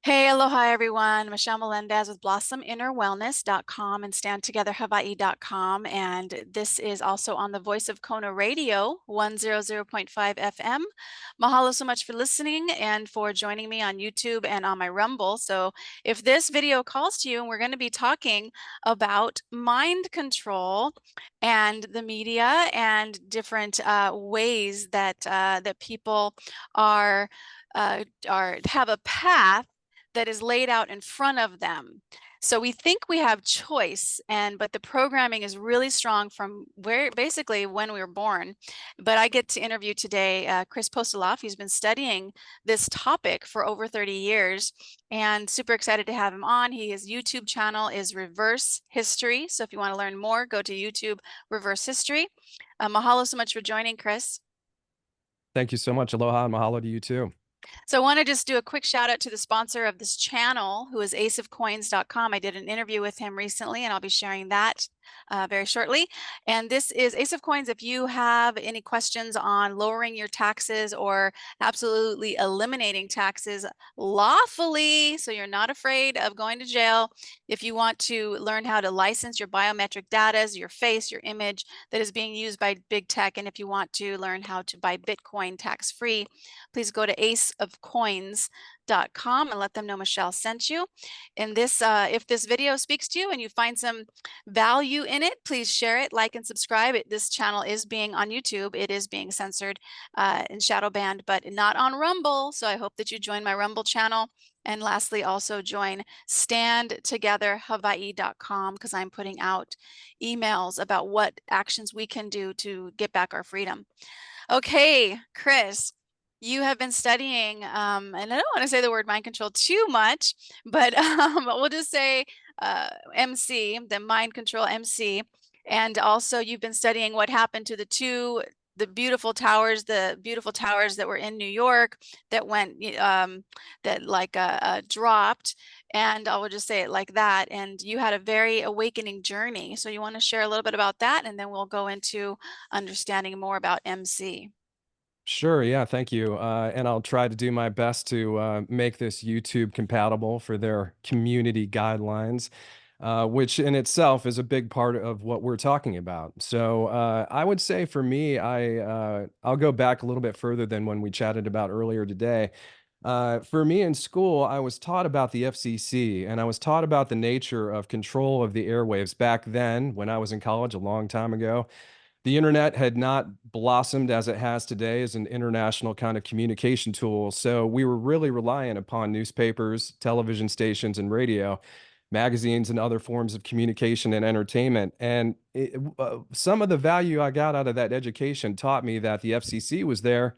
Hey, aloha everyone. Michelle Melendez with blossominnerwellness.com and standtogetherhawaii.com. And this is also on the Voice of Kona Radio, 100.5 FM. Mahalo so much for listening and for joining me on YouTube and on my Rumble. So if this video calls to you, and we're going to be talking about mind control and the media and different ways that people are have a path that is laid out in front of them. So we think we have choice, but the programming is really strong from basically when we were born. But I get to interview today Chris Postoloff. He's been studying this topic for over 30 years and super excited to have him on. His YouTube channel is Reverse History. So if you want to learn more, go to YouTube Reverse History. Mahalo so much for joining, Chris. Thank you so much. Aloha and mahalo to you too. So I want to just do a quick shout out to the sponsor of this channel, who is aceofcoins.com. I did an interview with him recently, and I'll be sharing that very shortly. And this is Ace of Coins. If you have any questions on lowering your taxes or absolutely eliminating taxes lawfully, so you're not afraid of going to jail, if you want to learn how to license your biometric data, your face, your image that is being used by big tech, and if you want to learn how to buy Bitcoin tax-free, please go to aceofcoins.com and let them know Michelle sent you. And this, if this video speaks to you and you find some value in it, please share it, like, and subscribe. This channel is being on YouTube. It is being censored and shadow banned, but not on Rumble. So I hope that you join my Rumble channel. And lastly, also join standtogetherhawaii.com because I'm putting out emails about what actions we can do to get back our freedom. Okay, Chris, you have been studying, and I don't want to say the word mind control too much, but we'll just say MC, the mind control MC. And also you've been studying what happened to the beautiful towers that were in New York that went, dropped. And I will just say it like that. And you had a very awakening journey. So you want to share a little bit about that, and then we'll go into understanding more about MC. Sure, yeah, thank you. And I'll try to do my best to make this YouTube compatible for their community guidelines, which in itself is a big part of what we're talking about. So I would say for me, I'll go back a little bit further than when we chatted about earlier today. For me in school, I was taught about the FCC and I was taught about the nature of control of the airwaves back then when I was in college a long time ago. The internet had not blossomed as it has today as an international kind of communication tool. So we were really reliant upon newspapers, television stations, and radio, magazines, and other forms of communication and entertainment. And some of the value I got out of that education taught me that the FCC was there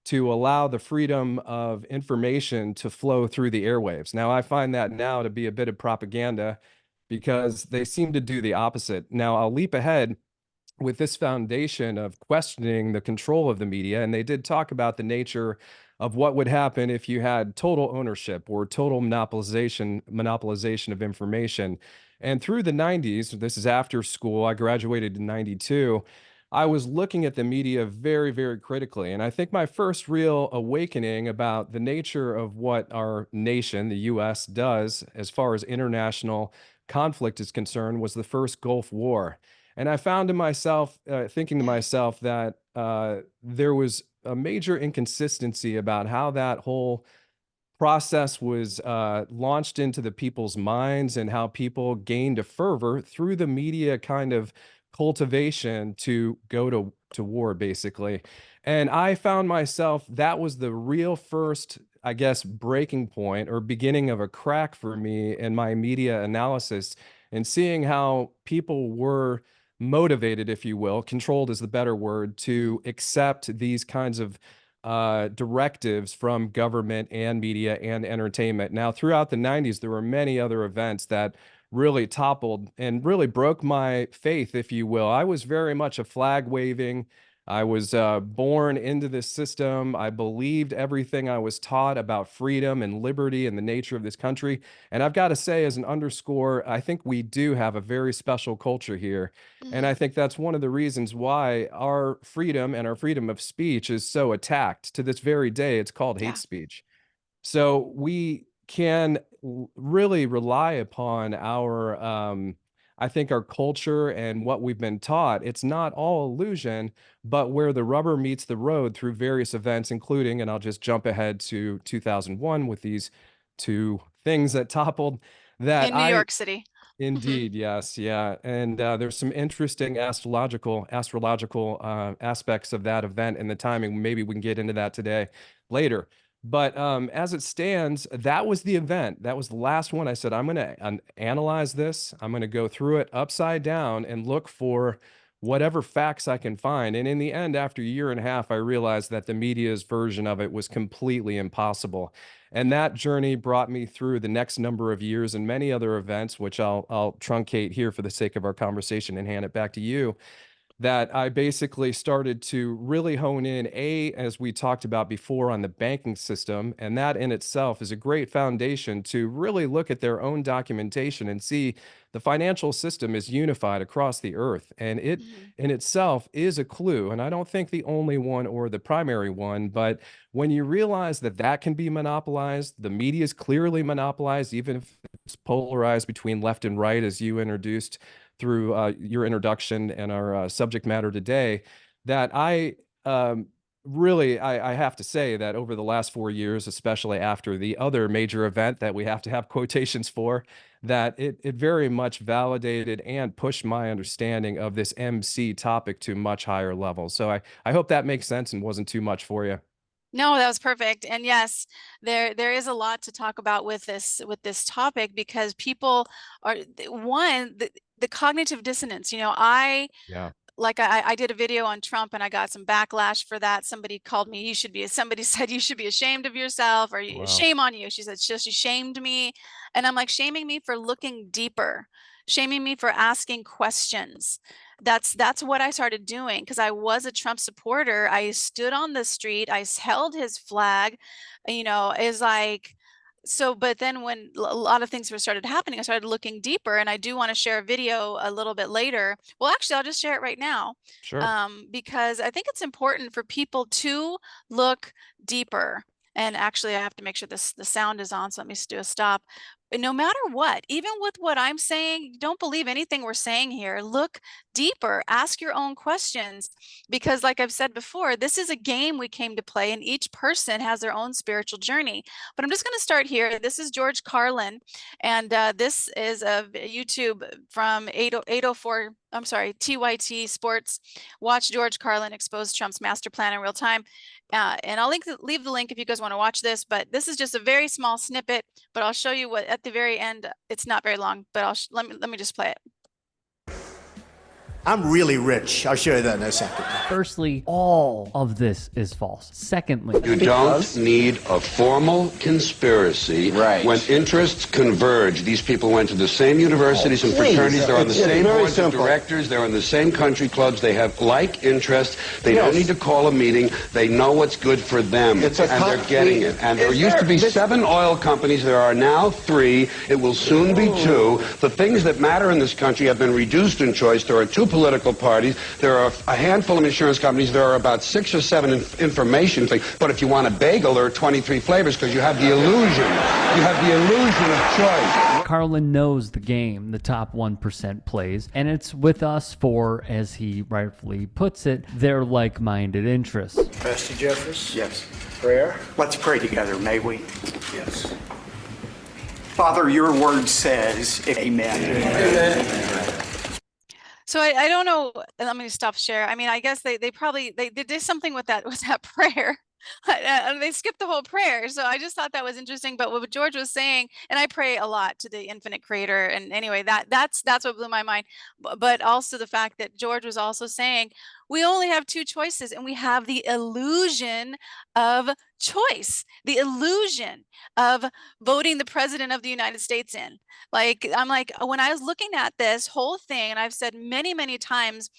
to allow the freedom of information to flow through the airwaves. Now, I find that now to be a bit of propaganda because they seem to do the opposite. Now, I'll leap ahead with this foundation of questioning the control of the media. And they did talk about the nature of what would happen if you had total ownership or total monopolization of information. And through the 90s, this is after school, I graduated in 92. I was looking at the media very, very critically. And I think my first real awakening about the nature of what our nation, the US, does as far as international conflict is concerned was the first Gulf War. And I found to myself, thinking to myself that there was a major inconsistency about how that whole process was launched into the people's minds and how people gained a fervor through the media kind of cultivation to go to war, basically. And I found myself, that was the real first, I guess, breaking point or beginning of a crack for me in my media analysis and seeing how people were motivated, if you will, controlled is the better word, to accept these kinds of directives from government and media and entertainment. Now, throughout the 90s, there were many other events that really toppled and really broke my faith, if you will. I was very much a flag waving. I was born into this system. I believed everything I was taught about freedom and liberty and the nature of this country. And I've got to say, as an underscore, I think we do have a very special culture here. And I Mhm. think that's one of the reasons why our freedom and our freedom of speech is so attacked to this very day. It's called hate Yeah. speech. So we can really rely upon our I think our culture and what we've been taught. It's not all illusion, but where the rubber meets the road through various events, including, and I'll just jump ahead to 2001 with these two things that toppled that In New I York City. indeed, yes, yeah, and there's some interesting astrological aspects of that event and the timing. Maybe we can get into that today, later. But as it stands, that was the event. That was the last one. I said, I'm going to analyze this. I'm going to go through it upside down and look for whatever facts I can find. And in the end, after a year and a half, I realized that the media's version of it was completely impossible. And that journey brought me through the next number of years and many other events, which I'll truncate here for the sake of our conversation and hand it back to you, that I basically started to really hone in, as we talked about before, on the banking system. And that in itself is a great foundation to really look at their own documentation and see the financial system is unified across the earth. And it Mhm. in itself is a clue. And I don't think the only one or the primary one, but when you realize that that can be monopolized, the media is clearly monopolized, even if it's polarized between left and right, as you introduced through your introduction and our subject matter today, that I really, I have to say that over the last 4 years, especially after the other major event that we have to have quotations for, that it very much validated and pushed my understanding of this MC topic to much higher levels. So I hope that makes sense and wasn't too much for you. No, that was perfect. And yes, there is a lot to talk about with this topic, because people are the cognitive dissonance. I Yeah. like I did a video on Trump and I got some backlash for that. Somebody called me, somebody said you should be ashamed of yourself, or Wow. shame on you. She said she shamed me. And I'm like, shaming me for looking deeper, shaming me for asking questions. That's what I started doing, because I was a Trump supporter. I stood on the street, held his flag, is like, so, but then when a lot of things were started happening, I started looking deeper, and I do want to share a video a little bit later. Well, actually, I'll just share it right now, Sure. because I think it's important for people to look deeper. And actually, I have to make sure the sound is on, so let me do a stop. But no matter what, even with what I'm saying, don't believe anything we're saying here. Look deeper, ask your own questions, because like I've said before, this is a game we came to play, and each person has their own spiritual journey. But I'm just going to start here. This is George Carlin, and this is a YouTube from 804, I'm sorry, TYT Sports. Watch George Carlin expose Trump's master plan in real time. And I'll leave the link if you guys want to watch this, but this is just a very small snippet, but I'll show you what at the very end. It's not very long, but let me just play it. I'm really rich. I'll show you that in a second. Firstly, all of this is false. Secondly, You don't need a formal conspiracy when interests converge. These people went to the same universities and fraternities. They're on the same boards of directors. They're in the same country clubs. They have like interests. They don't need to call a meeting. They know what's good for them, and they're getting it. And there used to be 7 oil companies. There are now 3. It will soon be 2. The things that matter in this country have been reduced in choice. There are 2 political parties. There are a handful of insurance companies. There are about 6 or 7 information things. But if you want a bagel, there are 23 flavors, because you have the illusion. You have the illusion of choice. Carlin knows the game the top 1% plays, and it's with us for, as he rightfully puts it, their like-minded interests. Pastor Jeffers? Yes. Prayer? Let's pray together, may we? Yes. Father, your word says, amen. Amen. So I don't know. Let me stop share. I mean, I guess they probably they did something with that prayer. They skipped the whole prayer. So I just thought that was interesting. But what George was saying, and I pray a lot to the infinite creator. And anyway, that's what blew my mind. But also the fact that George was also saying, we only have 2 choices, and we have the illusion of choice, the illusion of voting the president of the United States in. Like, I'm like, when I was looking at this whole thing, and I've said many, many times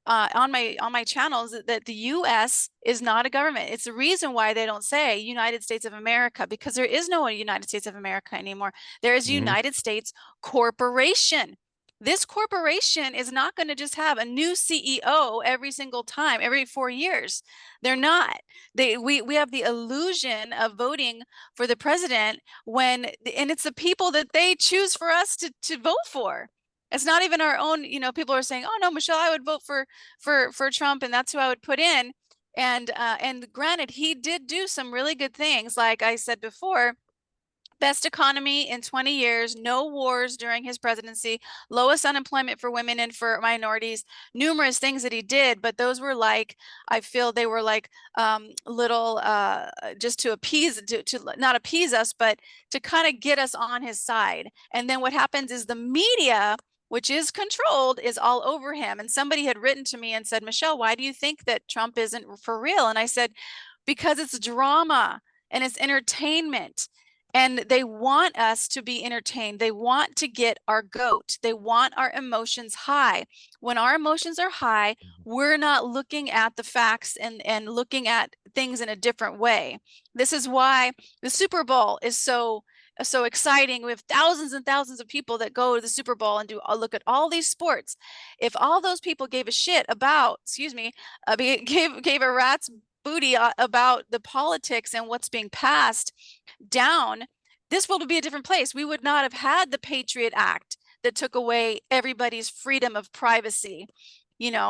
on my channels that the U.S. is not a government. It's the reason why they don't say United States of America, because there is no United States of America anymore. There is Mhm. United States Corporation. This corporation is not going to just have a new CEO every single time, every 4 years. They're not. We have the illusion of voting for the president and it's the people that they choose for us to vote for. It's not even our own, people are saying, oh no, Michelle, I would vote for Trump, and that's who I would put in. And granted, he did do some really good things, like I said before. Best economy in 20 years, no wars during his presidency, lowest unemployment for women and for minorities, numerous things that he did, but those were like, I feel they were like little, just to appease, to not appease us, but to kind of get us on his side. And then what happens is the media, which is controlled, is all over him. And somebody had written to me and said, Michelle, why do you think that Trump isn't for real? And I said, because it's drama and it's entertainment. And they want us to be entertained. They want to get our goat. They want our emotions high. When our emotions are high, we're not looking at the facts and looking at things in a different way. This is why the Super Bowl is so exciting. We have thousands and thousands of people that go to the Super Bowl and look at all these sports. If all those people gave a shit about, gave a rat's booty about the politics and what's being passed down, this world would be a different place. We would not have had the Patriot Act that took away everybody's freedom of privacy.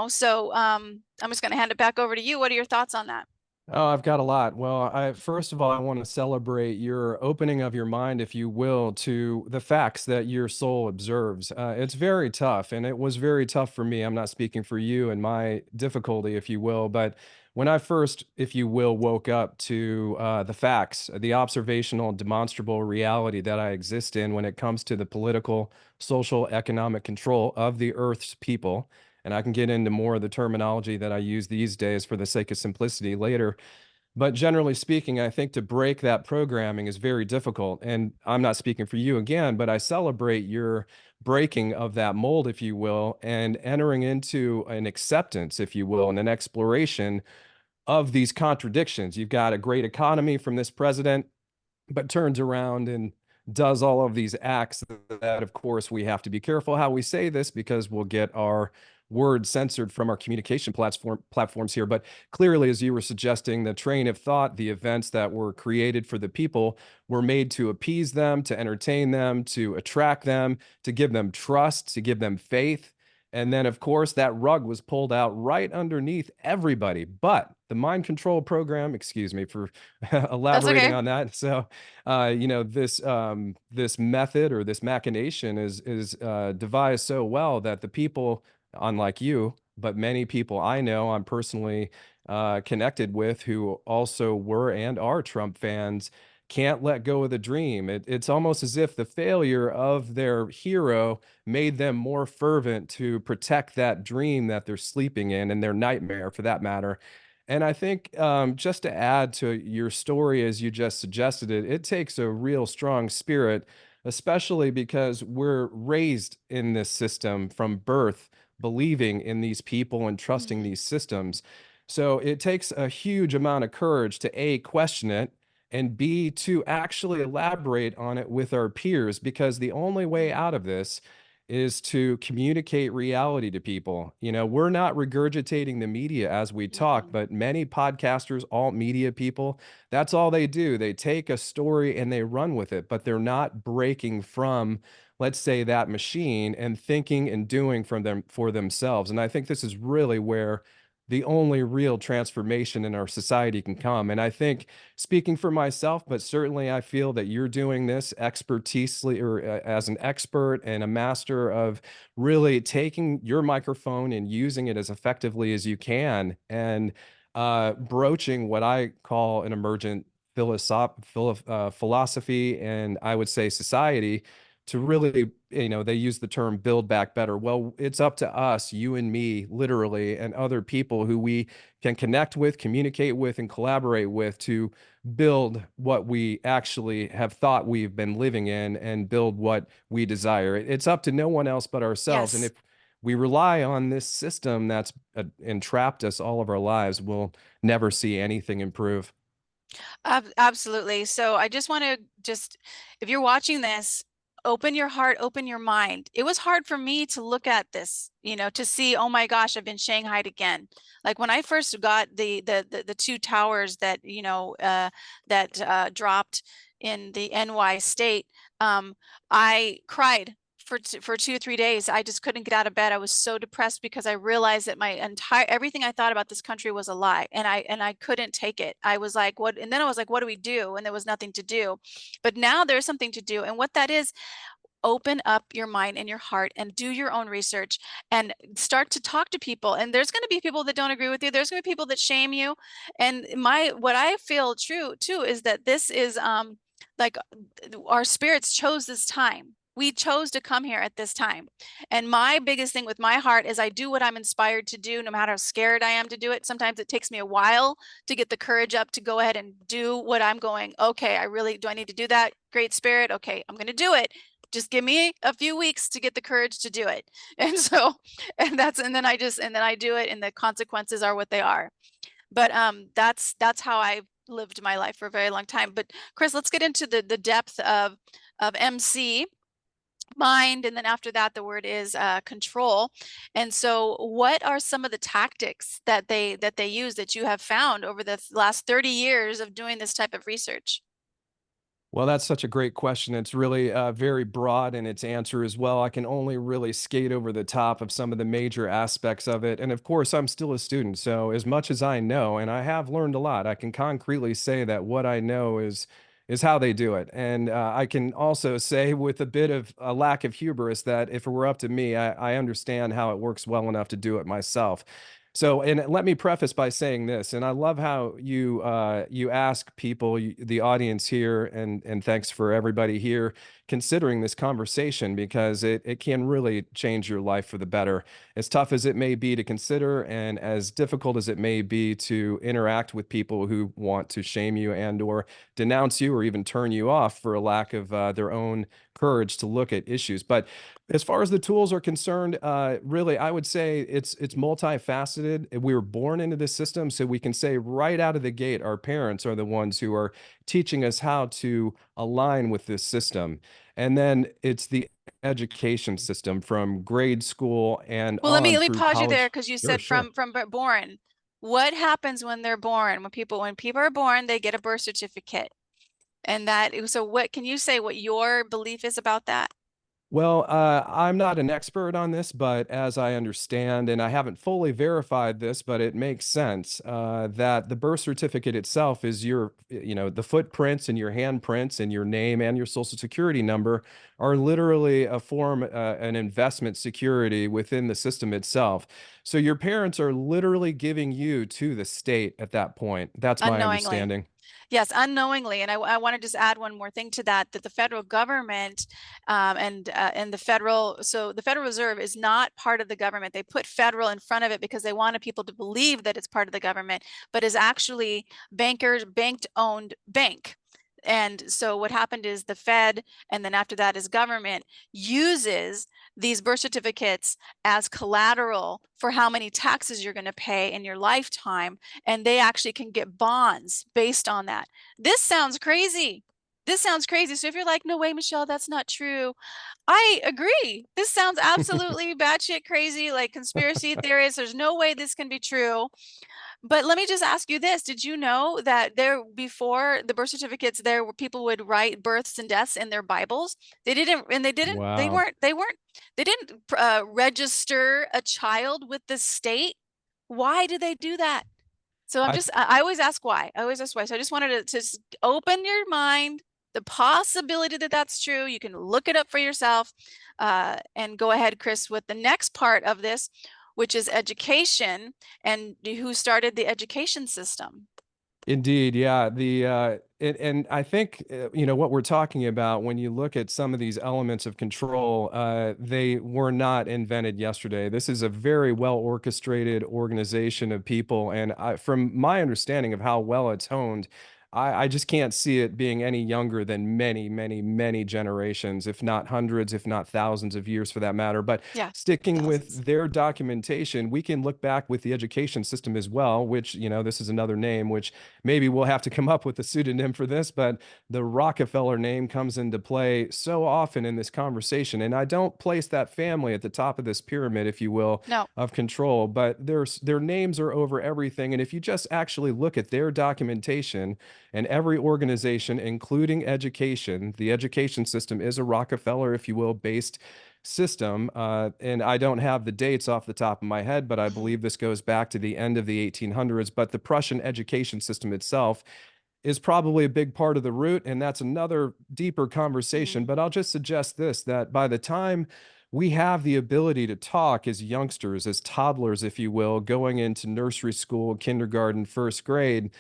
So I'm just going to hand it back over to you. What are your thoughts on that? Oh, I've got a lot. Well, first of all, I want to celebrate your opening of your mind, if you will, to the facts that your soul observes. It's very tough, and it was very tough for me. I'm not speaking for you and my difficulty, if you will, but when I first, if you will, woke up to the facts, the observational, demonstrable reality that I exist in when it comes to the political, social, economic control of the Earth's people, and I can get into more of the terminology that I use these days for the sake of simplicity later. But generally speaking, I think to break that programming is very difficult. And I'm not speaking for you again, but I celebrate your breaking of that mold, if you will, and entering into an acceptance, if you will, and an exploration of these contradictions. You've got a great economy from this president, but turns around and does all of these acts that, of course, we have to be careful how we say this because we'll get our words censored from our communication platforms here. But clearly, as you were suggesting, the train of thought, the events that were created for the people were made to appease them, to entertain them, to attract them, to give them trust, to give them faith. And then, of course, that rug was pulled out right underneath everybody. But the mind control program, excuse me for That's elaborating okay. on that. So, this method or this machination is devised so well that the people, unlike you, but many people I know, I'm personally connected with, who also were and are Trump fans, can't let go of the dream. It's almost as if the failure of their hero made them more fervent to protect that dream that they're sleeping in, and their nightmare for that matter. And I think just to add to your story, as you just suggested it, it takes a real strong spirit, especially because we're raised in this system from birth, believing in these people and trusting Mhm. these systems. So it takes a huge amount of courage to A, question it, and B, to actually elaborate on it with our peers, because the only way Mhm. out of this is to communicate reality to people. We're not regurgitating the media as we talk, Mhm. but many podcasters, alt media people, that's all they do. They take a story and they run with it, but they're not breaking from, let's say, that machine and thinking and doing for themselves. And I think this is really where the only real transformation in our society can come. And I think, speaking for myself, but certainly I feel that you're doing this expertisely, or as an expert and a master of really taking your microphone and using it as effectively as you can, and broaching what I call an emergent philosophy, and I would say society, to really, they use the term build back better. Well, it's up to us, you and me, literally, and other people who we can connect with, communicate with, and collaborate with, to build what we actually have thought we've been living in, and build what we desire. It's up to no one else but ourselves. And Yes. if we rely on this system that's entrapped us all of our lives, we'll never see anything improve. Absolutely. So I just want to if you're watching this, open your heart, open your mind. It was hard for me to look at this, to see, oh my gosh, I've been shanghaied again. Like when I first got the two towers that, that dropped in the NY state, I cried for 2 or 3 days. I just couldn't get out of bed. I was so depressed because I realized that everything I thought about this country was a lie, and I couldn't take it. I was like, what? And then I was like, what do we do? And there was nothing to do. But now there's something to do. And what that is, open up your mind and your heart and do your own research and start to talk to people. And there's going to be people that don't agree with you. There's going to be people that shame you. And what I feel true too is that this is like our spirits chose this time. We chose to come here at this time. And my biggest thing with my heart is I do what I'm inspired to do, no matter how scared I am to do it. Sometimes it takes me a while to get the courage up to go ahead and do what I'm going, okay, do I need to do that? Great Spirit. Okay, I'm going to do it. Just give me a few weeks to get the courage to do it. And so, and then I do it, and the consequences are what they are. But that's how I lived my life for a very long time. But Chris, let's get into the depth of MC, mind, and then after that the word is control. And so what are some of the tactics that they use that you have found over the last 30 years of doing this type of research? Well, that's such a great question. It's really very broad in its answer as well. I can only really skate over the top of some of the major aspects of it. And of course, I'm still a student. So, as much as I know, and I have learned a lot, I can concretely say that what I know is how they do it. And I can also say, with a bit of a lack of hubris, that if it were up to me, I understand how it works well enough to do it myself. So, and let me preface by saying this, and I love how you ask people, the audience here, and thanks for everybody here considering this conversation, because it can really change your life for the better. As tough as it may be to consider, and as difficult as it may be to interact with people who want to shame you and or denounce you or even turn you off for a lack of their own courage to look at issues. But as far as the tools are concerned, really, I would say it's multifaceted. We were born into this system, so we can say right out of the gate, our parents are the ones who are teaching us how to align with this system. And then it's the education system from grade school and Well, let on me through pause you there, college. because you Sure, said sure. from born. What happens when they're born? When people are born, they get a birth certificate. And so what can you say what your belief is about that? Well, I'm not an expert on this, but as I understand, and I haven't fully verified this, but it makes sense that the birth certificate itself is the footprints and your handprints and your name and your social security number are literally a form, an investment security within the system itself. So your parents are literally giving you to the state at that point. That's my Unknowingly. understanding. Yes, unknowingly. And I want to just add one more thing to that, that the federal government and the Federal Reserve is not part of the government. They put federal in front of it because they wanted people to believe that it's part of the government, but is actually banked owned bank. And so what happened is the Fed, and then after that is government, uses these birth certificates as collateral for how many taxes you're going to pay in your lifetime. And they actually can get bonds based on that. This sounds crazy. This sounds crazy. So if you're like, no way, Michelle, that's not true. I agree. This sounds absolutely batshit crazy, like conspiracy theorists. There's no way this can be true. But let me just ask you this. Did you know that before the birth certificates, there were people would write births and deaths in their Bibles? They didn't, and Wow. they didn't register a child with the state. Why do they do that? So I I always ask why. I always ask why. So I just wanted to just open your mind, the possibility that that's true. You can look it up for yourself, and go ahead, Chris, with the next part of this, which is education, and who started the education system. Indeed, yeah. And I think what we're talking about when you look at some of these elements of control, they were not invented yesterday. This is a very well orchestrated organization of people, and from my understanding of how well it's honed, I just can't see it being any younger than many, many, many generations, if not hundreds, if not thousands of years for that matter. But Yeah, sticking thousands. with their documentation, we can look back with the education system as well, which, this is another name, which maybe we'll have to come up with a pseudonym for this, but the Rockefeller name comes into play so often in this conversation. And I don't place that family at the top of this pyramid, if you will, No. of control, but their names are over everything. And if you just actually look at their documentation, and every organization, including education, the education system is a Rockefeller, if you will, based system. And I don't have the dates off the top of my head, but I Mhm. believe this goes back to the end of the 1800s. But the Prussian education system itself is probably a big part of the root, and that's another deeper conversation. Mhm. But I'll just suggest this, that by the time we have the ability to talk as youngsters, as toddlers, if you will, going into nursery school, kindergarten, first grade,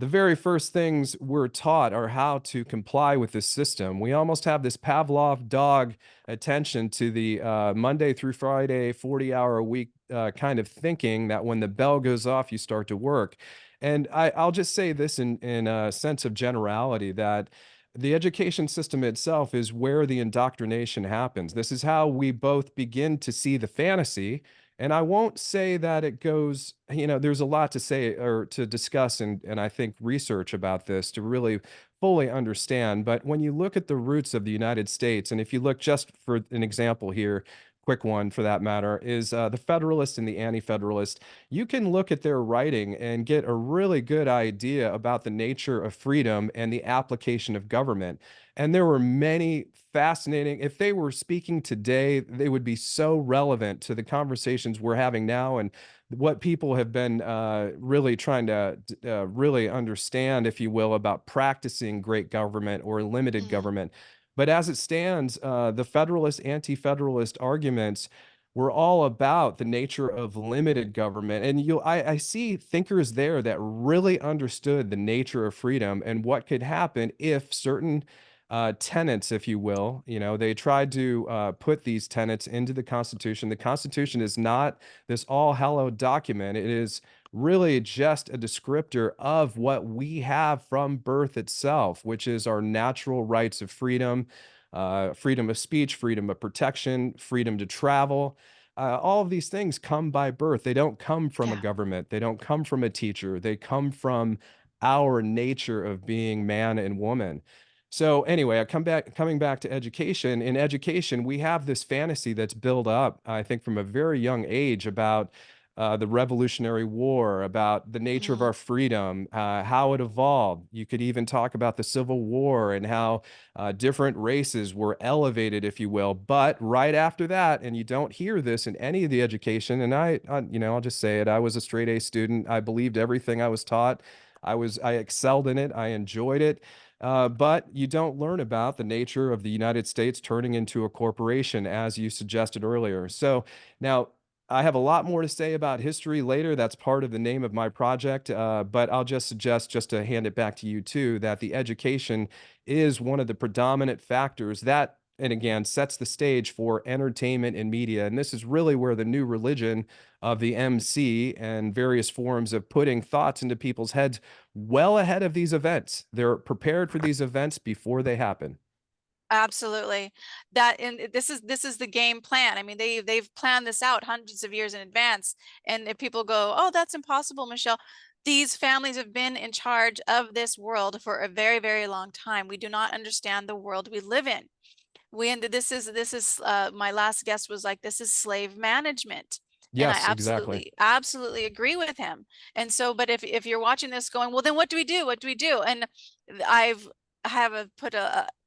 the very first things we're taught are how to comply with this system. We almost have this Pavlov dog attention to the Monday through Friday, 40-hour a week kind of thinking that when the bell goes off, you start to work. And I'll just say this in a sense of generality, that the education system itself is where the indoctrination happens. This is how we both begin to see the fantasy. And I won't say that it goes, there's a lot to say or to discuss and I think research about this to really fully understand. But when you look at the roots of the United States, and if you look just for an example here, quick one for that matter, is the Federalist and the Anti-Federalist, you can look at their writing and get a really good idea about the nature of freedom and the application of government. And there were many fascinating, if they were speaking today, they would be so relevant to the conversations we're having now and what people have been really trying to really understand, if you will, about practicing great government or limited Mhm. government. But as it stands, the Federalist, Anti-Federalist arguments were all about the nature of limited government. And I see thinkers there that really understood the nature of freedom and what could happen if certain tenets, if you will, they tried to put these tenets into the Constitution. The Constitution is not this all hallowed document. It is really just a descriptor of what we have from birth itself, which is our natural rights of freedom, freedom of speech, freedom of protection, freedom to travel. All of these things come by birth. They don't come from a Yeah. government. They don't come from a teacher. They come from our nature of being man and woman. So anyway, coming back to education. In education, we have this fantasy that's built up, I think, from a very young age about the Revolutionary War, about the nature of Mhm. our freedom, how it evolved. You could even talk about the Civil War and how different races were elevated, if you will. But right after that, and you don't hear this in any of the education, and I'll just say it, I was a straight A student. I believed everything I was taught. I excelled in it. I enjoyed it. But you don't learn about the nature of the United States turning into a corporation, as you suggested earlier. So now I have a lot more to say about history later. That's part of the name of my project. But I'll just suggest, just to hand it back to you too, that the education is one of the predominant factors that, and again, sets the stage for entertainment and media. And this is really where the new religion of the MC and various forms of putting thoughts into people's heads well ahead of these events. They're prepared for these events before they happen. Absolutely. That and this is the game plan. I mean, they've planned this out hundreds of years in advance. And if people go, "Oh, that's impossible, Michelle." These families have been in charge of this world for a very, very long time. We do not understand the world we live in. This is my last guest was like, this is slave management. And I Yes, exactly. absolutely agree with him. And so, but if you're watching this going, well, then what do we do? What do we do? And I've I have put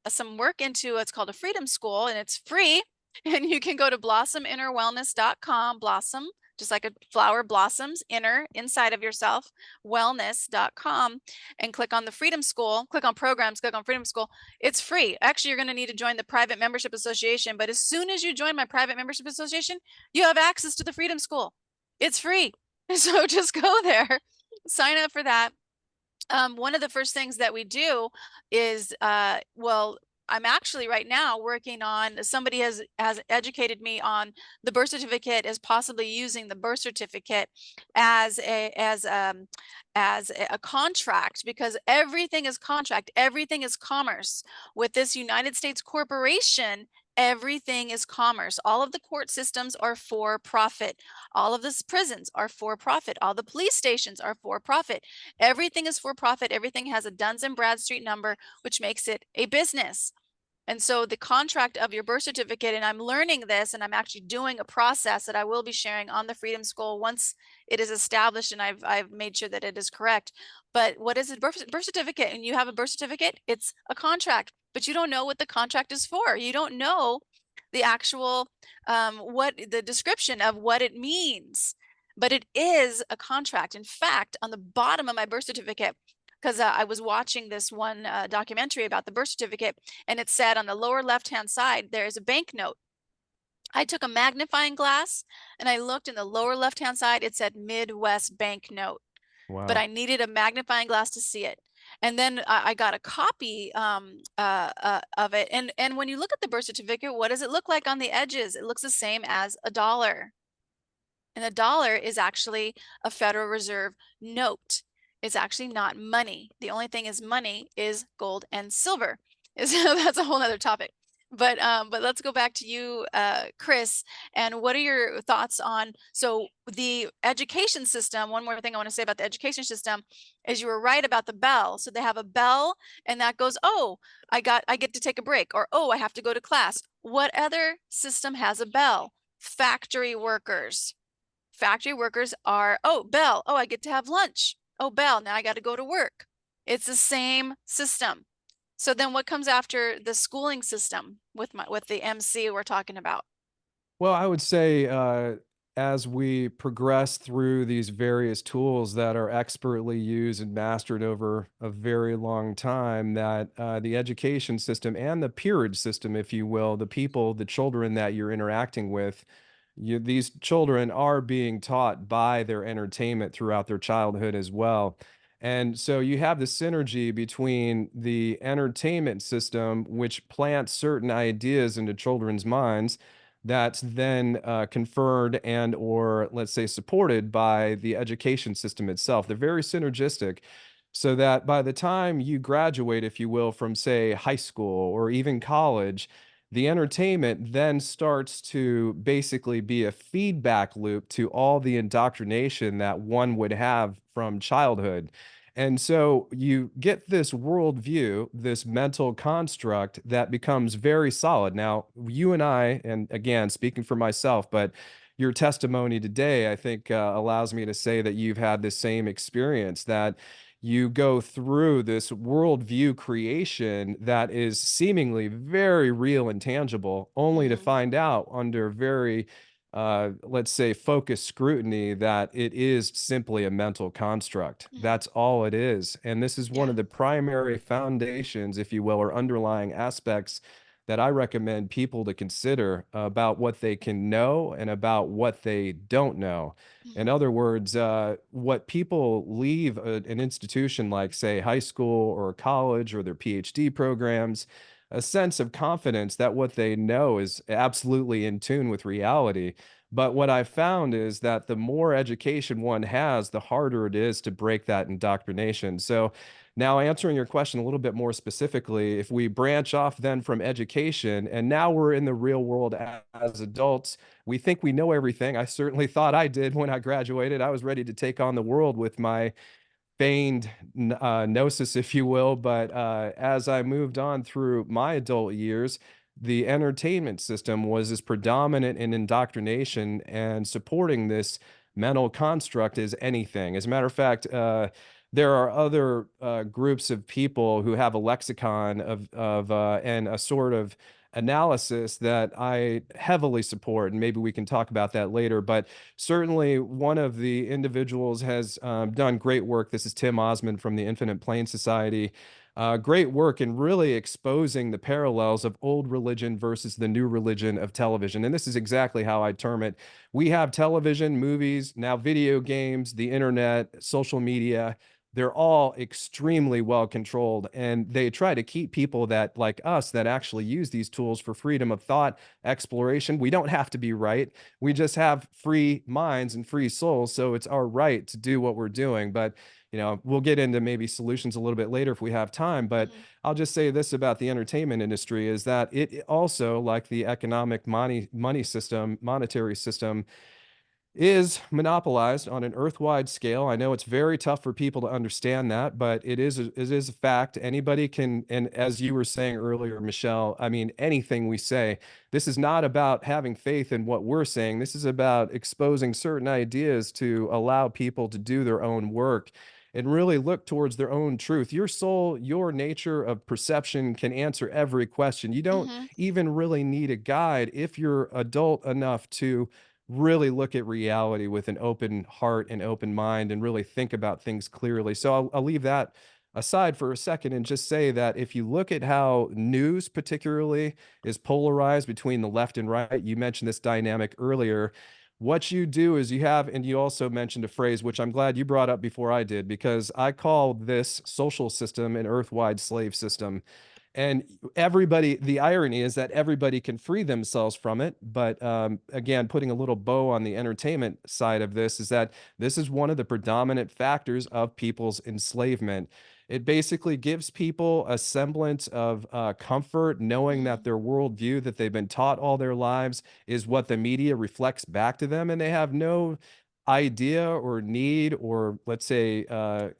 some work into what's called a freedom school, and it's free. And you can go to blossominnerwellness.com, blossom, just like a flower blossoms inside of yourself, wellness.com, and click on the freedom school, click on programs, click on freedom school. It's free. Actually, you're going to need to join the private membership association. But as soon as you join my private membership association, you have access to the freedom school. It's free. So just go there, sign up for that. One of the first things that we do is, well, I'm actually right now working on, somebody has educated me on the birth certificate as possibly using the birth certificate as a contract, because everything is contract, everything is commerce. With this United States corporation, everything is commerce. All of the court systems are for profit. All of the prisons are for profit. All the police stations are for profit. Everything is for profit. Everything has a Duns and Bradstreet number, which makes it a business. And so the contract of your birth certificate, and I'm learning this, and I'm actually doing a process that I will be sharing on the Freedom School once it is established and I've made sure that it is correct. But what is a birth certificate? And you have a birth certificate, it's a contract, but you don't know what the contract is for. You don't know the actual what the description of what it means, but it is a contract. In fact, on the bottom of my birth certificate, because I was watching this one documentary about the birth certificate, and it said on the lower left-hand side, there is a banknote. I took a magnifying glass and I looked in the lower left-hand side, it said Midwest banknote, but Wow. I needed a magnifying glass to see it. And then I got a copy of it. And when you look at the birth certificate, what does it look like on the edges? It looks the same as a dollar. And a dollar is actually a Federal Reserve note. It's actually not money. The only thing is money is gold and silver. So that's a whole other topic. But let's go back to you, Chris. And what are your thoughts on, so the education system? One more thing I want to say about the education system is you were right about the bell. So they have a bell, and that goes, oh, I get to take a break, or oh, I have to go to class. What other system has a bell? Factory workers. Factory workers are, oh, bell, oh, I get to have lunch. Oh, bell, now I got to go to work. It's the same system. So then what comes after the schooling system with the MC we're talking about? Well, I would say, as we progress through these various tools that are expertly used and mastered over a very long time, that the education system and the peerage system, if you will, the people, the children that you're interacting with, these children are being taught by their entertainment throughout their childhood as well. And so you have the synergy between the entertainment system, which plants certain ideas into children's minds, that's then conferred and or let's say supported by the education system itself. They're very synergistic, so that by the time you graduate, if you will, from say high school or even college, the entertainment then starts to basically be a feedback loop to all the indoctrination that one would have from childhood. And so you get this worldview, this mental construct that becomes very solid. Now, you and I, and again, speaking for myself, but your testimony today, I think, allows me to say that you've had the same experience, that you go through this worldview creation that is seemingly very real and tangible, only to Mm-hmm. find out under very, let's say, focused scrutiny that it is simply a mental construct. Mm-hmm. That's all it is. And this is one Yeah. of the primary foundations, if you will, or underlying aspects that I recommend people to consider about what they can know and about what they don't know. In Mm-hmm. other words, what people leave an institution like, say, high school or college or their PhD programs, a sense of confidence that what they know is absolutely in tune with reality. But what I've found is that the more education one has, the harder it is to break that indoctrination. So, now answering your question a little bit more specifically, if we branch off then from education, and now we're in the real world as adults, we think we know everything. I certainly thought I did when I graduated. I was ready to take on the world with my feigned gnosis, if you will. But as I moved on through my adult years, the entertainment system was as predominant in indoctrination and supporting this mental construct as anything. As a matter of fact, there are other groups of people who have a lexicon of and a sort of analysis that I heavily support, and maybe we can talk about that later. But certainly, one of the individuals has done great work. This is Tim Osmond from the Infinite Plane Society. Great work in really exposing the parallels of old religion versus the new religion of television. And this is exactly how I term it. We have television, movies, now video games, the internet, social media, they're all extremely well controlled, and they try to keep people that like us that actually use these tools for freedom of thought, exploration. We don't have to be right. We just have free minds and free souls, so it's our right to do what we're doing. But we'll get into maybe solutions a little bit later if we have time, but I'll just say this about the entertainment industry is that it also, like the economic monetary system, is monopolized on an earthwide scale. I know it's very tough for people to understand that, but it is a fact. Anybody can, and as you were saying earlier, Michelle, I mean, anything we say, this is not about having faith in what we're saying. This is about exposing certain ideas to allow people to do their own work and really look towards their own truth. Your soul, your nature of perception can answer every question. You don't even really need a guide if you're adult enough to really look at reality with an open heart and open mind and really think about things clearly. So I'll leave that aside for a second and just say that if you look at how news particularly is polarized between the left and right, you mentioned this dynamic earlier. What you do is you have, and you also mentioned a phrase which I'm glad you brought up before I did, because I call this social system an earthwide slave system. And everybody, the irony is that everybody can free themselves from it. But again, putting a little bow on the entertainment side of this is that this is one of the predominant factors of people's enslavement. It basically gives people a semblance of comfort, knowing that their worldview that they've been taught all their lives is what the media reflects back to them. And they have no idea or need or, let's say,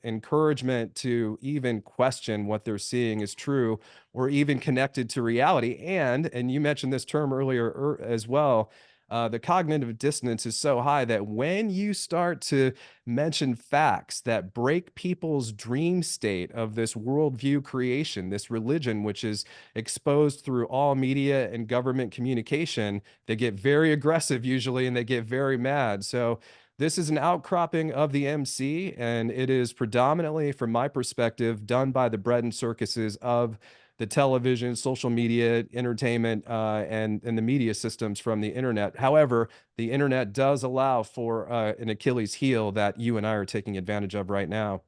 encouragement to even question what they're seeing is true or even connected to reality. And you mentioned this term earlier as well. The cognitive dissonance is so high that when you start to mention facts that break people's dream state of this worldview creation, this religion, which is exposed through all media and government communication, they get very aggressive usually and they get very mad. So this is an outcropping of the MC, and it is predominantly, from my perspective, done by the bread and circuses of the television, social media, entertainment, and the media systems from the internet. However, the internet does allow for an Achilles heel that you and I are taking advantage of right now.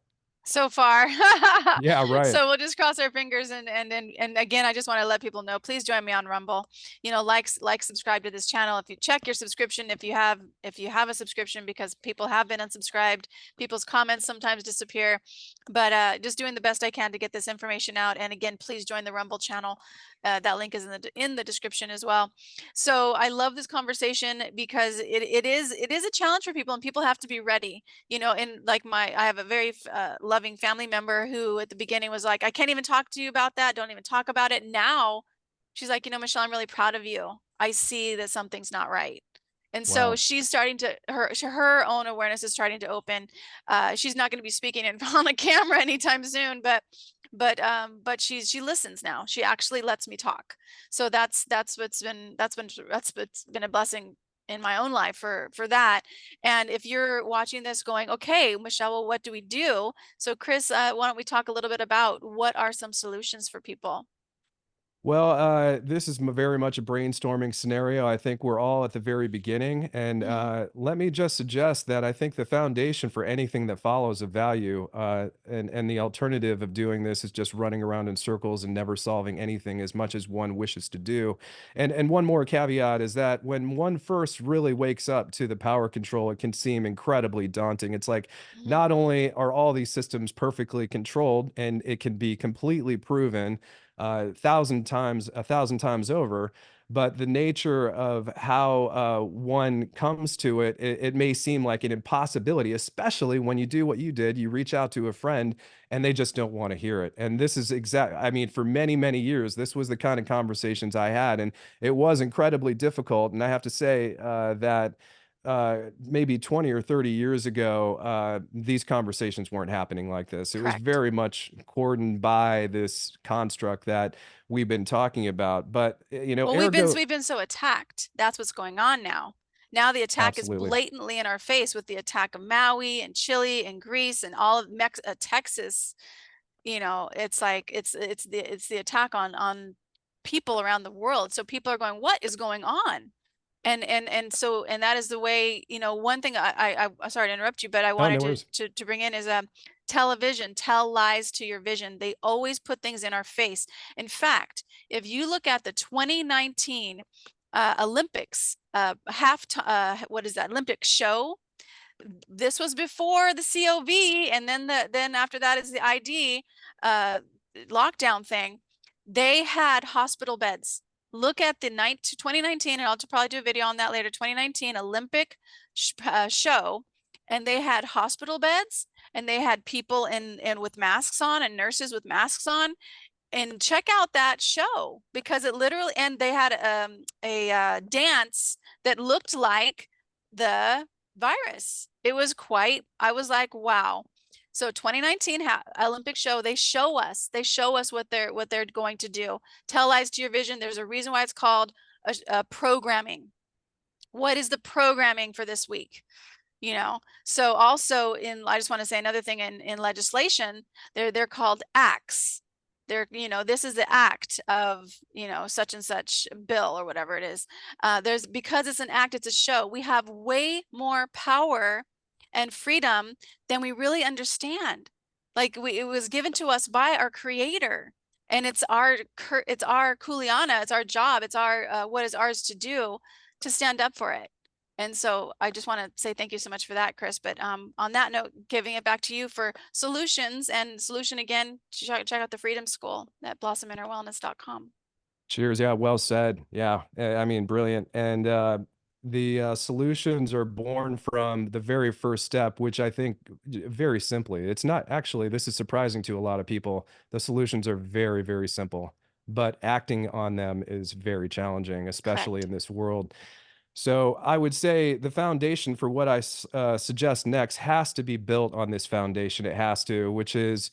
So far. Yeah, right. So we'll just cross our fingers and again, I just want to let people know, please join me on Rumble. Subscribe to this channel. If you check your subscription, if you have a subscription, because people have been unsubscribed, people's comments sometimes disappear, but just doing the best I can to get this information out. And again, please join the Rumble channel. That link is in the description as well. So I love this conversation because it is a challenge for people, and people have to be ready. And like I have a very loving family member who at the beginning was like, I can't even talk to you about that. Don't even talk about it. Now she's like, Michelle, I'm really proud of you. I see that something's not right. And so Wow. she's starting to, her own awareness is starting to open. She's not going to be speaking in on a camera anytime soon, but she listens now. She actually lets me talk. So that's what's been a blessing in my own life for that. And if you're watching this going, okay, Michelle, well, what do we do? So Chris, why don't we talk a little bit about what are some solutions for people? Well, this is very much a brainstorming scenario. I think we're all at the very beginning. And let me just suggest that I think the foundation for anything that follows a value, and the alternative of doing this is just running around in circles and never solving anything as much as one wishes to do. And one more caveat is that when one first really wakes up to the power control, it can seem incredibly daunting. It's like not only are all these systems perfectly controlled and it can be completely proven a thousand times over. But the nature of how one comes to it, it may seem like an impossibility, especially when you do what you did. You reach out to a friend and they just don't want to hear it. And this is I mean, for many, many years, this was the kind of conversations I had. And it was incredibly difficult. And I have to say that maybe 20 or 30 years ago, these conversations weren't happening like this. It was Correct. very much cordoned by this construct that we've been talking about. But, Well, ergo, we've been so attacked. That's what's going on now. Now the attack is absolutely. blatantly in our face with the attack of Maui and Chile and Greece and all of Texas. It's like it's the attack on people around the world. So people are going, what is going on? And that is the way, one thing I'm sorry to interrupt you, but I Oh, wanted no worries. to bring in is Television, tell lies to your vision. They always put things in our face. In fact, if you look at the 2019 Olympics, what is that, Olympic show, this was before the COVID, and then after that is the ID lockdown thing. They had hospital beds. Look at the 2019, and I'll probably do a video on that later, 2019 Olympic show, and they had hospital beds, and they had people in with masks on, and nurses with masks on. And check out that show, because it literally, and they had a dance that looked like the virus. It was quite, I was like, wow. So 2019 Olympic show, they show us what they're going to do. Tell lies to your vision. There's a reason why it's called a programming. What is the programming for this week? You know, so also I just want to say another thing, in legislation, they're called acts. They're, this is the act of, such and such bill or whatever it is. Because it's an act, it's a show. We have way more power and freedom than we really understand. Like it was given to us by our creator, and it's our kuleana, it's our job, it's our what is ours to do, to stand up for it. And so I just want to say thank you so much for that, Chris. But on that note, giving it back to you for solutions, and solution again, check out the Freedom School at blossominnerwellness.com. Cheers. Yeah, well said. Yeah, I mean, brilliant. And the solutions are born from the very first step, which I think very simply, it's not actually, this is surprising to a lot of people. The solutions are very, very simple, but acting on them is very challenging, especially Correct. in this world. So I would say the foundation for what I suggest next has to be built on this foundation. It has to, which is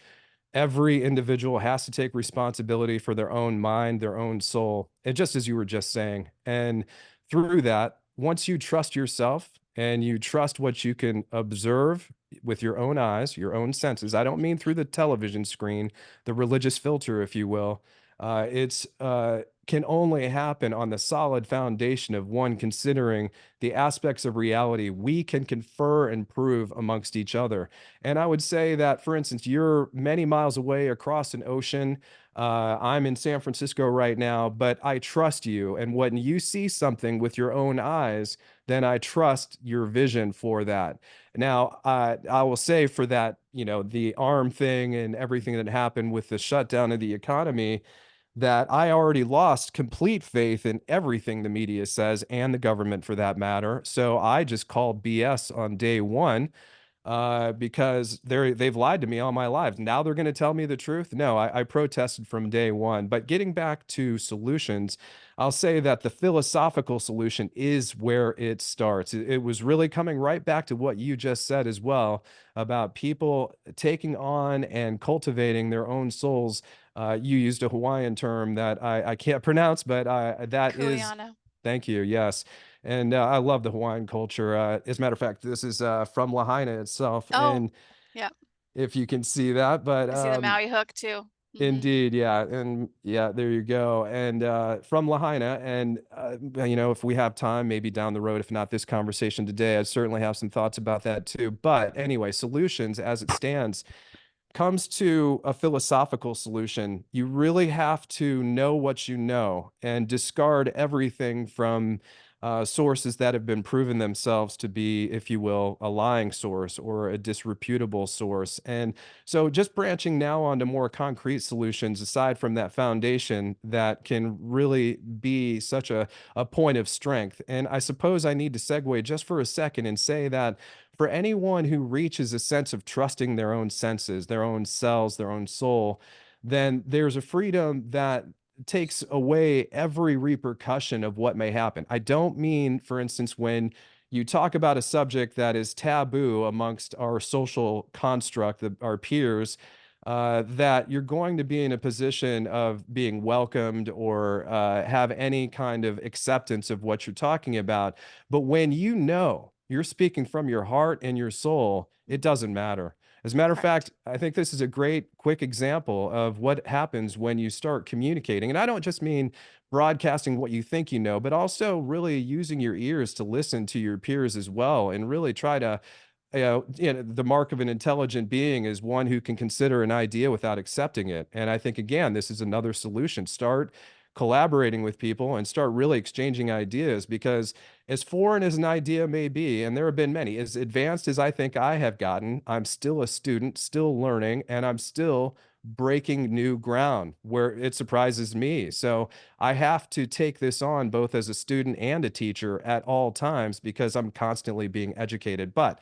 every individual has to take responsibility for their own mind, their own soul, and just as you were just saying. And through that, once you trust yourself and you trust what you can observe with your own eyes, your own senses, I don't mean through the television screen, the religious filter, if you will. It's can only happen on the solid foundation of one considering the aspects of reality we can confer and prove amongst each other. And I would say that, for instance, you're many miles away across an ocean. I'm in San Francisco right now, but I trust you. And when you see something with your own eyes, then I trust your vision for that. Now, I will say for that, the arm thing and everything that happened with the shutdown of the economy, that I already lost complete faith in everything the media says and the government for that matter. So I just called BS on day one because they've lied to me all my life. Now they're going to tell me the truth. No, I protested from day one. But getting back to solutions, I'll say that the philosophical solution is where it starts. It was really coming right back to what you just said as well about people taking on and cultivating their own souls. You used a Hawaiian term that I can't pronounce, but that is, Kuleana. thank you. Yes. And I love the Hawaiian culture. As a matter of fact, this is from Lahaina itself. Oh, And yeah. if you can see that, but I see the Maui hook too. indeed, yeah. And yeah, there you go. And from Lahaina. And, if we have time, maybe down the road, if not this conversation today, I certainly have some thoughts about that too. But anyway, solutions as it stands comes to a philosophical solution, you really have to know what you know and discard everything from sources that have been proven themselves to be, if you will, a lying source or a disreputable source. And so just branching now onto more concrete solutions aside from that foundation that can really be such a point of strength. And I suppose I need to segue just for a second and say that for anyone who reaches a sense of trusting their own senses, their own selves, their own soul, then there's a freedom that takes away every repercussion of what may happen. I don't mean, for instance, when you talk about a subject that is taboo amongst our social construct, our peers, that you're going to be in a position of being welcomed or have any kind of acceptance of what you're talking about. But when you're speaking from your heart and your soul, it doesn't matter. As a matter of Correct. fact, I think this is a great, quick example of what happens when you start communicating. And I don't just mean broadcasting what you think you know, but also really using your ears to listen to your peers as well and really try to the mark of an intelligent being is one who can consider an idea without accepting it. And I think, again, this is another solution. Start collaborating with people and start really exchanging ideas, because as foreign as an idea may be, and there have been many, as advanced as I think I have gotten, I'm still a student, still learning, and I'm still breaking new ground where it surprises me. So I have to take this on both as a student and a teacher at all times, because I'm constantly being educated. But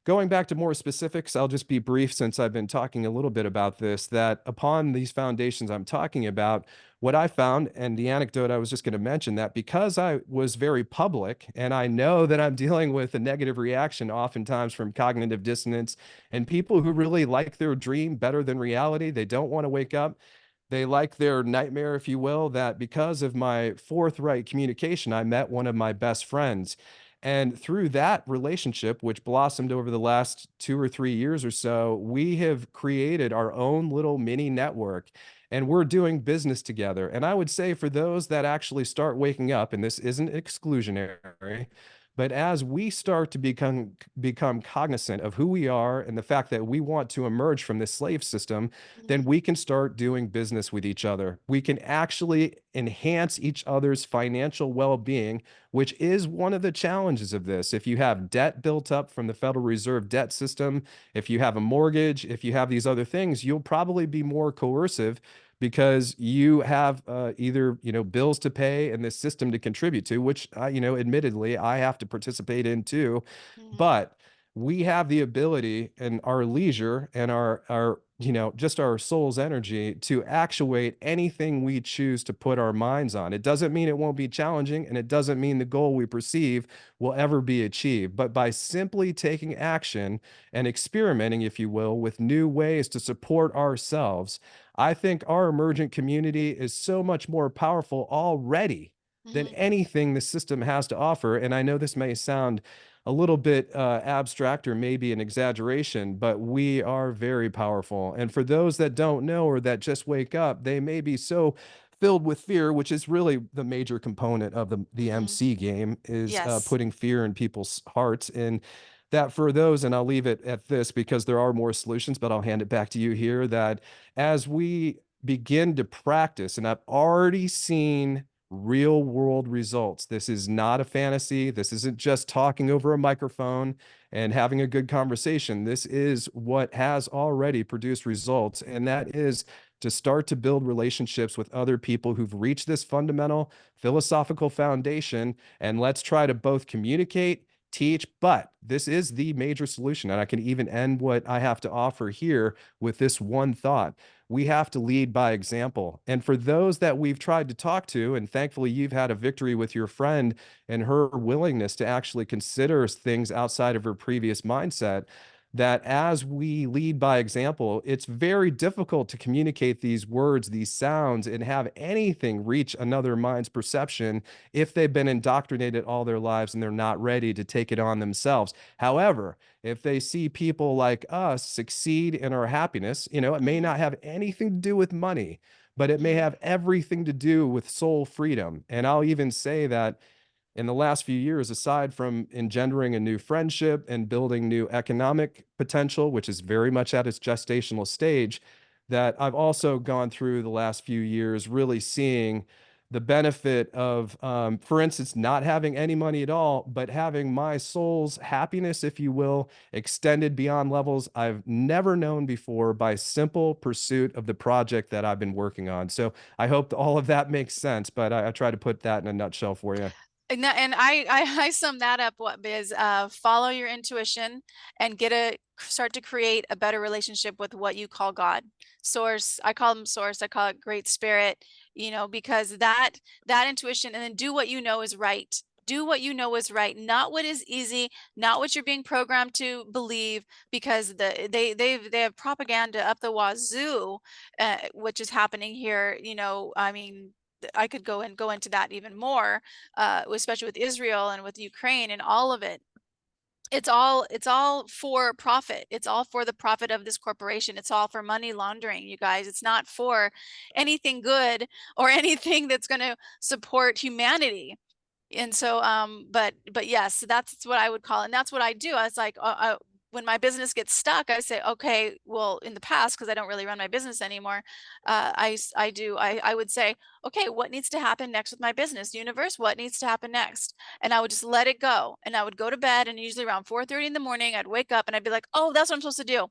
going back to more specifics, I'll just be brief since I've been talking a little bit about this, that upon these foundations I'm talking about, what I found, and the anecdote I was just going to mention, that because I was very public and I know that I'm dealing with a negative reaction oftentimes from cognitive dissonance and people who really like their dream better than reality, they don't want to wake up. They like their nightmare, if you will, that because of my forthright communication, I met one of my best friends. And through that relationship, which blossomed over the last 2 or 3 years or so, we have created our own little mini network, and we're doing business together. And I would say for those that actually start waking up, and this isn't exclusionary, but as we start to become cognizant of who we are and the fact that we want to emerge from this slave system, then we can start doing business with each other. We can actually enhance each other's financial well-being, which is one of the challenges of this. If you have debt built up from the Federal Reserve debt system, if you have a mortgage, if you have these other things, you'll probably be more coercive because you have either bills to pay and this system to contribute to, which admittedly I have to participate in too. Mhm. But we have the ability and our leisure and our just our soul's energy to actuate anything we choose to put our minds on. It doesn't mean it won't be challenging, and it doesn't mean the goal we perceive will ever be achieved. But by simply taking action and experimenting, if you will, with new ways to support ourselves, I think our emergent community is so much more powerful already than Mhm. anything the system has to offer. And I know this may sound a little bit abstract or maybe an exaggeration, but we are very powerful. And for those that don't know or that just wake up, they may be so filled with fear, which is really the major component of the Mhm. MC game, is Yes. putting fear in people's hearts. And that for those, and I'll leave it at this because there are more solutions, but I'll hand it back to you here, that as we begin to practice, and I've already seen real world results. This is not a fantasy. This isn't just talking over a microphone and having a good conversation. This is what has already produced results, and that is to start to build relationships with other people who've reached this fundamental philosophical foundation. And let's try to both communicate, teach, but this is the major solution. And I can even end what I have to offer here with this one thought. We have to lead by example. And for those that we've tried to talk to, and thankfully you've had a victory with your friend and her willingness to actually consider things outside of her previous mindset, that as we lead by example, it's very difficult to communicate these words, these sounds, and have anything reach another mind's perception if they've been indoctrinated all their lives and they're not ready to take it on themselves. However, if they see people like us succeed in our happiness, it may Mhm. not have anything to do with money, but it may Mhm. have everything to do with soul freedom. And I'll even say that in the last few years, aside from engendering a new friendship and building new economic potential, which is very much at its gestational stage, that I've also gone through the last few years really seeing the benefit of, for instance, not having any money at all, but having my soul's happiness, if you will, extended beyond levels I've never known before by simple pursuit of the project that I've been working on. So I hope all of that makes sense, but I try to put that in a nutshell for you. And I sum that up what is follow your intuition and start to create a better relationship with what you call God, source. I call them source. I call it great spirit, because that intuition, and then do what you know is right. Do what you know is right, not what is easy, not what you're being programmed to believe, because they have propaganda up the wazoo, which is happening here. I mean, I could go into that even more, especially with Israel and with Ukraine and all of it. It's all for profit. It's all for the profit of this corporation. It's all for money laundering, you guys. It's not for anything good or anything that's going to support humanity. And so but yes, that's what I would call it. And that's what I do. I was like, when my business gets stuck, I say, okay, well, in the past, because I don't really run my business anymore, I would say, okay, what needs to happen next with my business? Universe, what needs to happen next? And I would just let it go. And I would go to bed, and usually around 4:30 in the morning, I'd wake up and I'd be like, oh, that's what I'm supposed to do.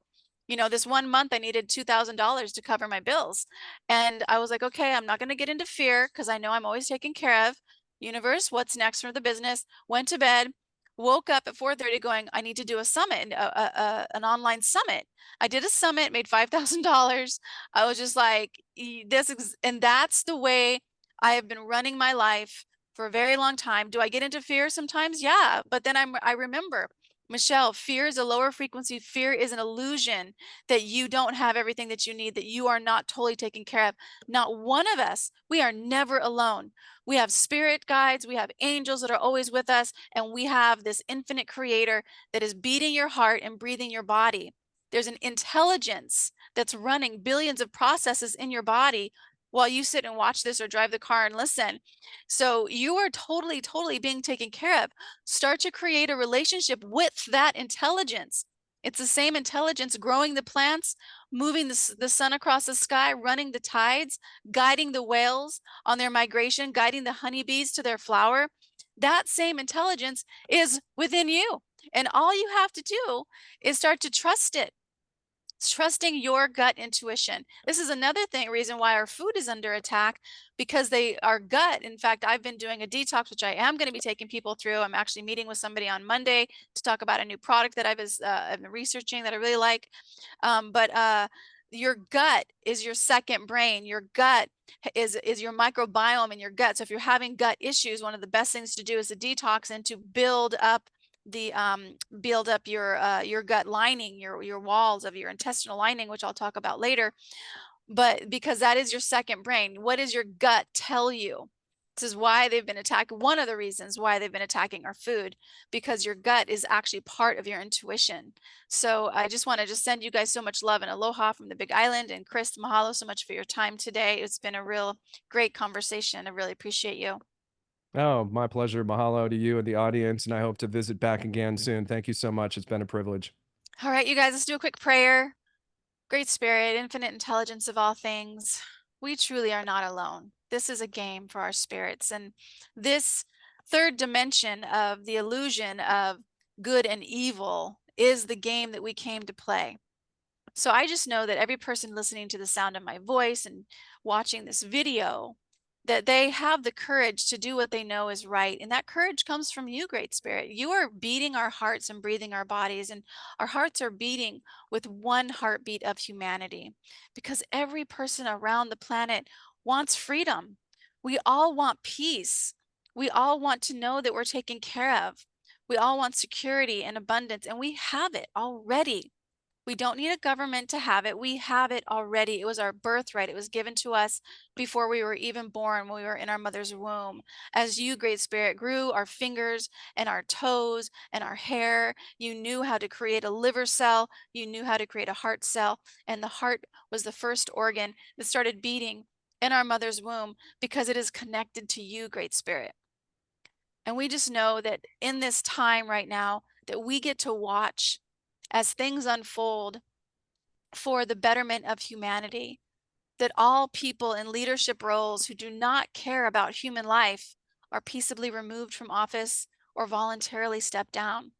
You know, this one month I needed $2,000 to cover my bills. And I was like, okay, I'm not going to get into fear because I know I'm always taken care of. Universe, what's next for the business? Went to bed, woke up at 4:30 going, I need to do a summit, an online summit. I did a summit, made $5,000. I was just like, and that's the way I have been running my life for a very long time. Do I get into fear sometimes? Yeah. But then I remember, Michelle, fear is a lower frequency. Fear is an illusion that you don't have everything that you need, that you are not totally taken care of. Not one of us, we are never alone. We have spirit guides, we have angels that are always with us, and we have this infinite creator that is beating your heart and breathing your body. There's an intelligence that's running billions of processes in your body while you sit and watch this or drive the car and listen. So you are totally, totally being taken care of. Start to create a relationship with that intelligence. It's the same intelligence growing the plants, moving the sun across the sky, running the tides, guiding the whales on their migration, guiding the honeybees to their flower. That same intelligence is within you. And all you have to do is start to trust it. It's trusting your gut intuition. This is another reason why our food is under attack, because our gut, in fact, I've been doing a detox, which I am going to be taking people through. I'm actually meeting with somebody on Monday to talk about a new product that I've been researching that I really like. But your gut is your second brain. Your gut is your microbiome in your gut. So if you're having gut issues, one of the best things to do is to detox and to build up your gut lining, your walls of your intestinal lining, which I'll talk about later. But because that is your second brain, what does your gut tell you? This is why they've been attacking. One of the reasons why they've been attacking our food, because your gut is actually part of your intuition. So I just want to send you guys so much love and aloha from the Big Island. And Chris, mahalo so much for your time today. It's been a real great conversation. I really appreciate you. Oh, my pleasure. Mahalo to you and the audience, and I hope to visit back again soon. Thank you so much. It's been a privilege. All right, you guys, let's do a quick prayer. Great Spirit, infinite intelligence of all things, we truly are not alone. This is a game for our spirits. And this third dimension of the illusion of good and evil is the game that we came to play. So I just know that every person listening to the sound of my voice and watching this video, that they have the courage to do what they know is right. And that courage comes from you, Great Spirit. You are beating our hearts and breathing our bodies, and our hearts are beating with one heartbeat of humanity, because every person around the planet wants freedom. We all want peace. We all want to know that we're taken care of. We all want security and abundance, and we have it already. We don't need a government to have it. We have it already. It was our birthright. It was given to us before we were even born, when we were in our mother's womb. As you, Great Spirit, grew our fingers and our toes and our hair, you knew how to create a liver cell. You knew how to create a heart cell. And the heart was the first organ that started beating in our mother's womb, because it is connected to you, Great Spirit. And we just know that in this time right now, that we get to watch as things unfold for the betterment of humanity, that all people in leadership roles who do not care about human life are peaceably removed from office or voluntarily step down.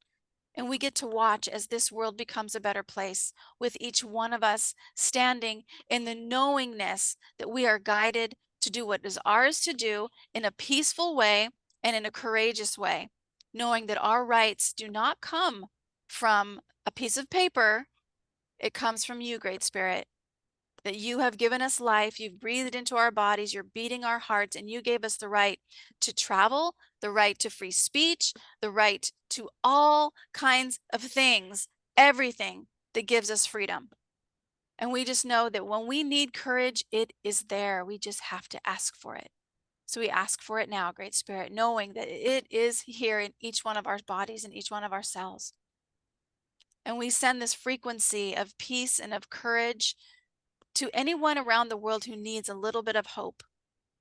And we get to watch as this world becomes a better place, with each one of us standing in the knowingness that we are guided to do what is ours to do in a peaceful way and in a courageous way, knowing that our rights do not come from a piece of paper. It comes from you, Great Spirit, that you have given us life. You've breathed into our bodies. You're beating our hearts, and you gave us the right to travel, the right to free speech, the right to all kinds of things, everything that gives us freedom. And we just know that when we need courage, it is there. We just have to ask for it. So we ask for it now, Great Spirit, knowing that it is here in each one of our bodies and each one of our cells. And we send this frequency of peace and of courage to anyone around the world who needs a little bit of hope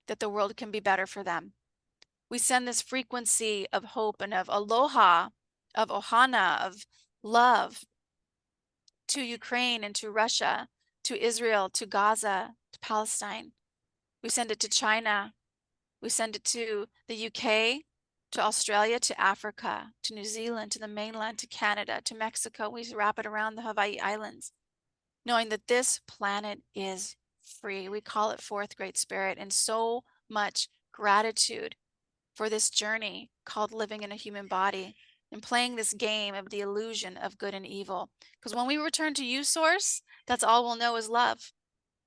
that the world can be better for them. We send this frequency of hope and of aloha, of ohana, of love to Ukraine and to Russia, to Israel, to Gaza, to Palestine. We send it to China. We send it to the UK, to Australia, to Africa, to New Zealand, to the mainland, to Canada, to Mexico. We wrap it around the Hawaii Islands, knowing that this planet is free. We call it Fourth Great Spirit, and so much gratitude for this journey called living in a human body and playing this game of the illusion of good and evil. Because when we return to you, Source, that's all we'll know is love.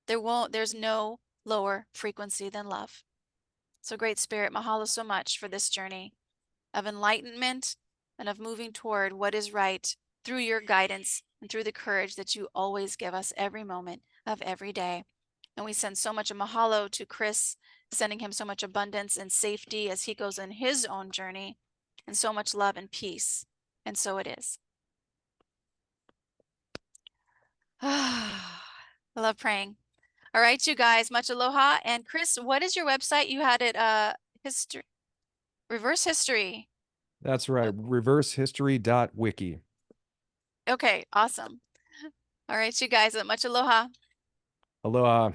There's no lower frequency than love. So Great Spirit, mahalo so much for this journey of enlightenment and of moving toward what is right through your guidance and through the courage that you always give us every moment of every day. And we send so much a mahalo to Chris, sending him so much abundance and safety as he goes on his own journey, and so much love and peace. And so it is. I love praying. All right, you guys, much aloha. And Chris, what is your website? You had it history, reverse history. That's right. Reversehistory.wiki. Okay, awesome. All right, you guys, much aloha. Aloha.